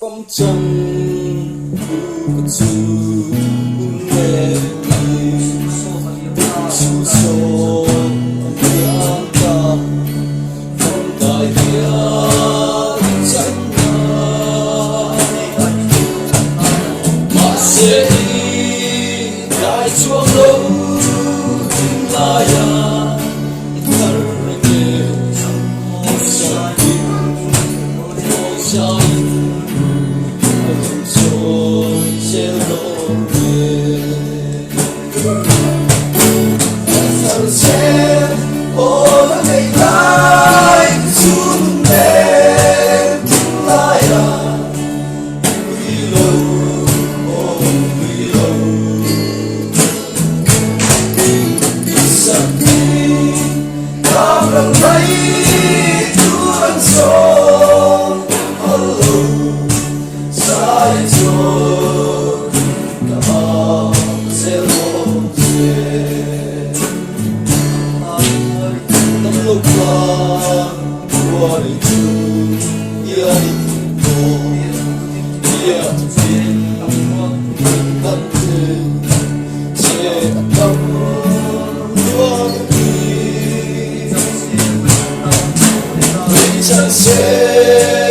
phong trần có chú nghe chú số tiếng ta phong đại địa chẳng mà sẽ đi đại chuông lâu là ya thở nghe sao sao Chẳng sẽ